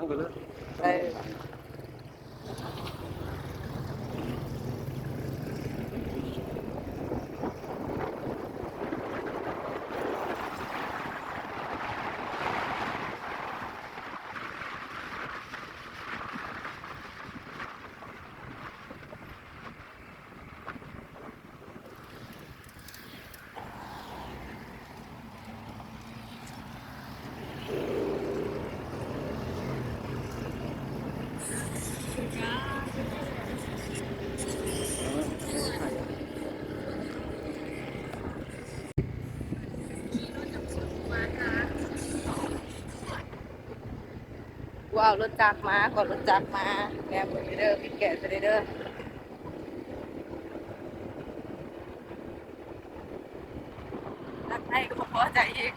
ไปเลยเออกูเอารถจักรมาก่อนรถจักรมาแง่มือเด้อพี่แกะไปเด้อรักให้ก็บ่พอใจอีก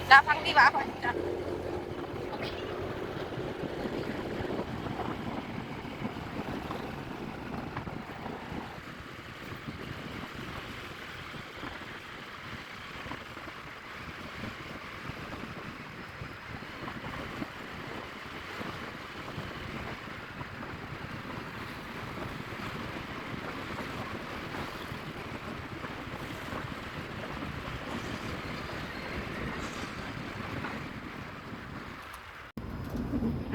จะพังดีวะพ่อจ้ะ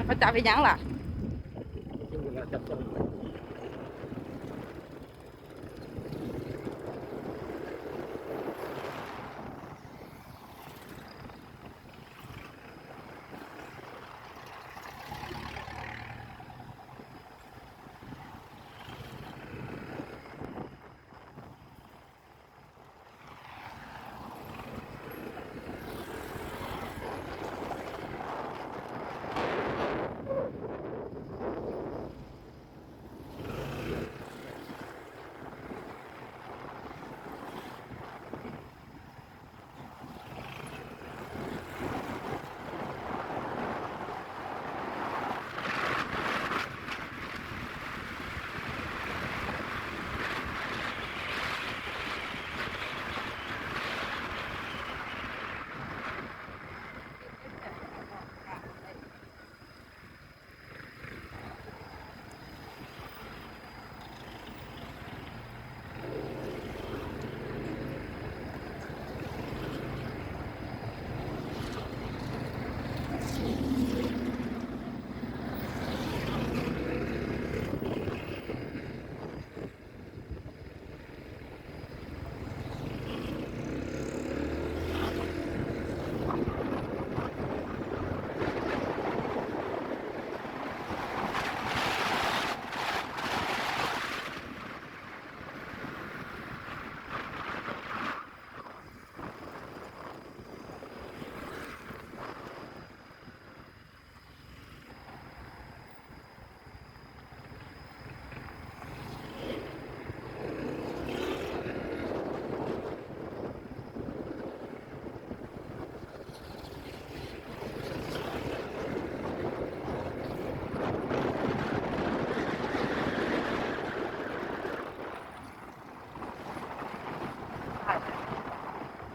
เขาจับไปยังล่ะ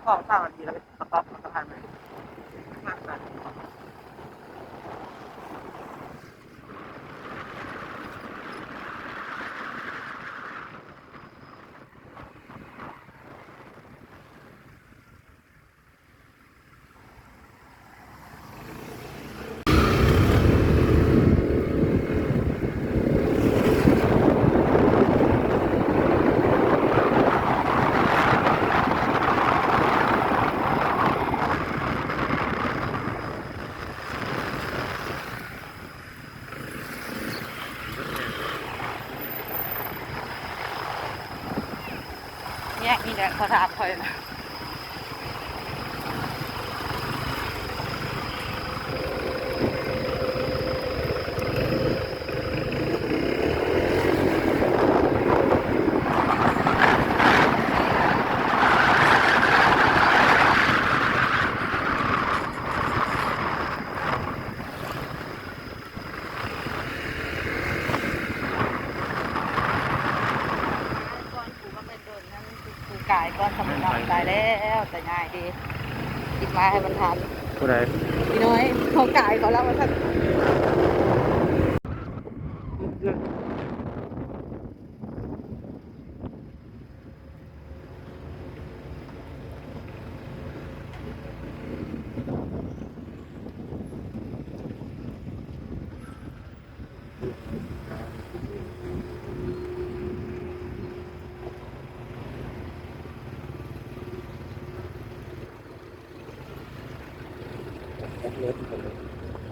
ก็สร้างนาทีแล้วสต็อปสะพานไหม ขอถามคอยนะก่อนกูก็ไปโดนนั่นกูกายก่อนทำนองตายแล้วแต่ง่ายดีอีกมาให้มันทัน ผู้ใด พี่น้อยเขากายเขาเล่าว่าท่าน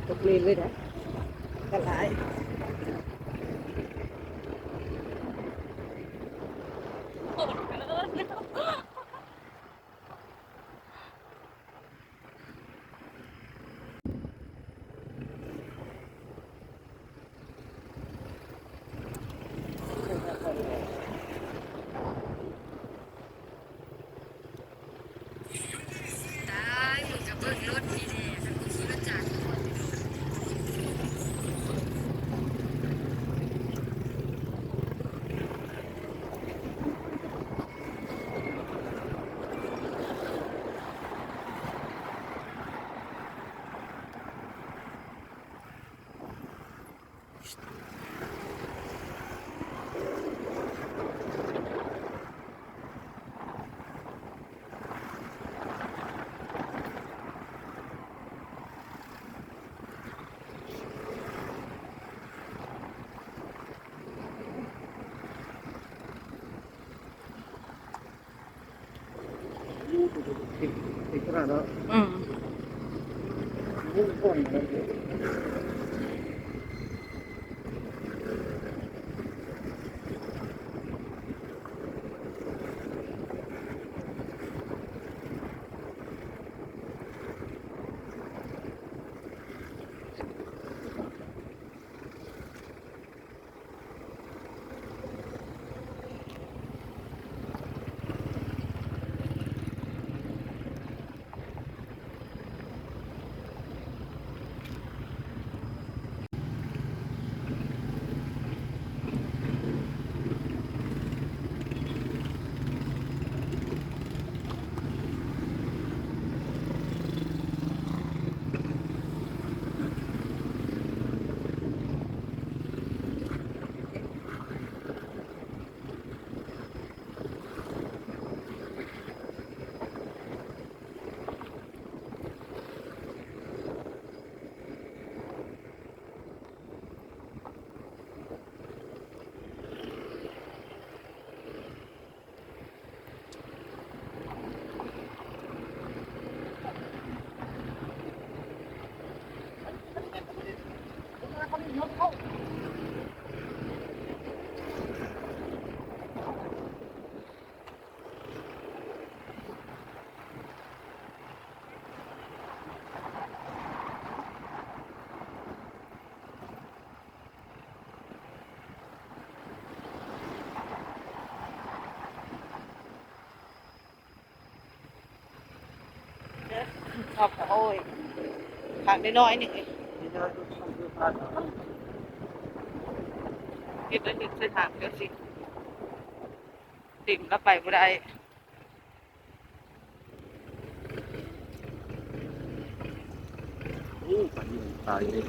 ตกเลนเลยนะกันหลายได้มึงกับเบิ้งรถนี่แหละฉันกูขี่รถจักรติดขนาดนั้น อืม มุ่งก่อนเลย ชอบโอ้ยผักน้อยๆนี่ นี่จะดูชมดูพา คิดแล้วนึกใส่ถังเดี๋ยวสิติ่มแล้วไปบ่ได้ อู้ปานนี้ตายเลย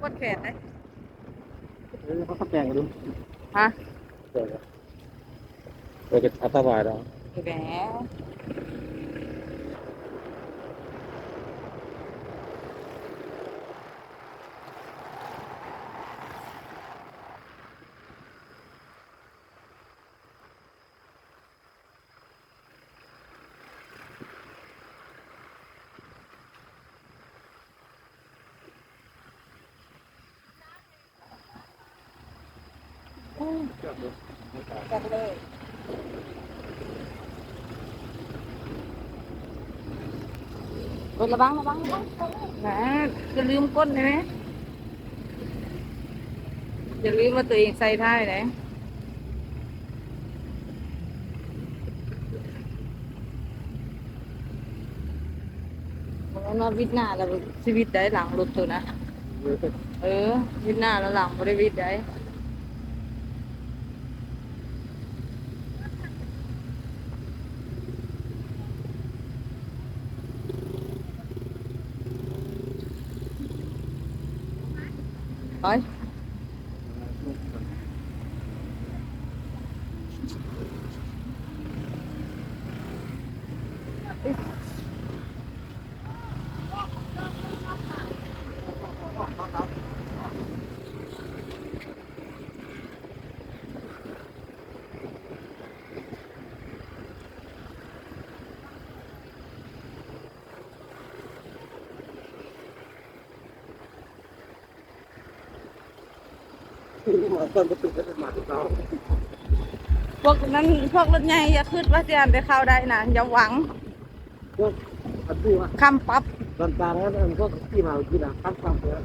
ปวดแขนเลย เขาแปลงกันดู ฮะ เดี๋ยวเราจะอธิบายแล้ว แหม จัดเลยระวังระวังระวังนะจะลืมก้นเลยไหมอย่าลืมว่าตัวเองใส่ท้ายเลยมันมาวิดหน้าแล้วชีวิตได้หลังรถตัวนะวิดหน้าแล้วหลังไม่ได้วิดได้เฮ้ยมาต้นประตูก็จะมาที่เรา พวกนั้นพวกรถใหญ่อย่าขึ้นว่าจะอันไปเข้าได้นะอย่าหวัง พวกอันที่ว่า คำปรับ ตอนตาแล้วมันก็ที่มาที่ละขั้นความเยอะ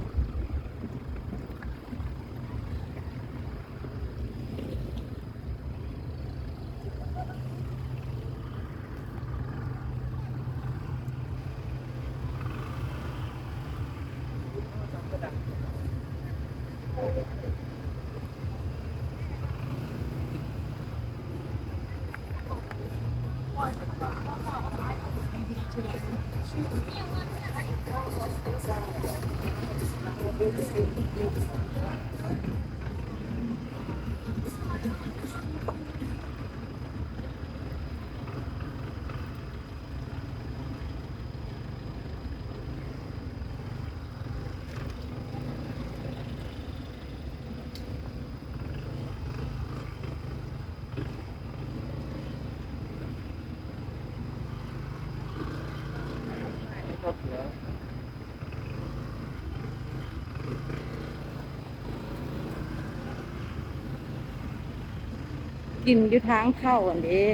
กินอยู่ทางเข้าอันนี้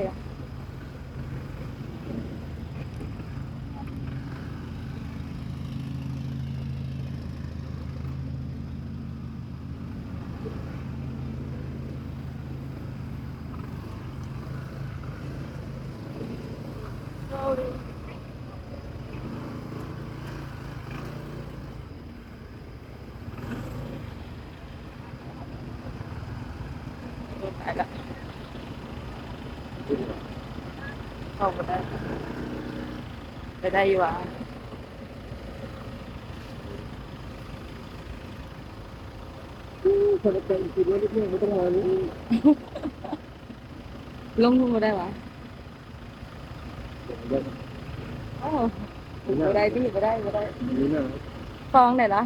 ไปละเข้าไปได้ไปได้อยู่อ่ะ คนละเป็นคือว่าเรื่องไม่ต้องมานี่ ลงมาได้วะโอ้บ่ได้ดิบ่ได้ นี่นะ ฟองไหนล่ะ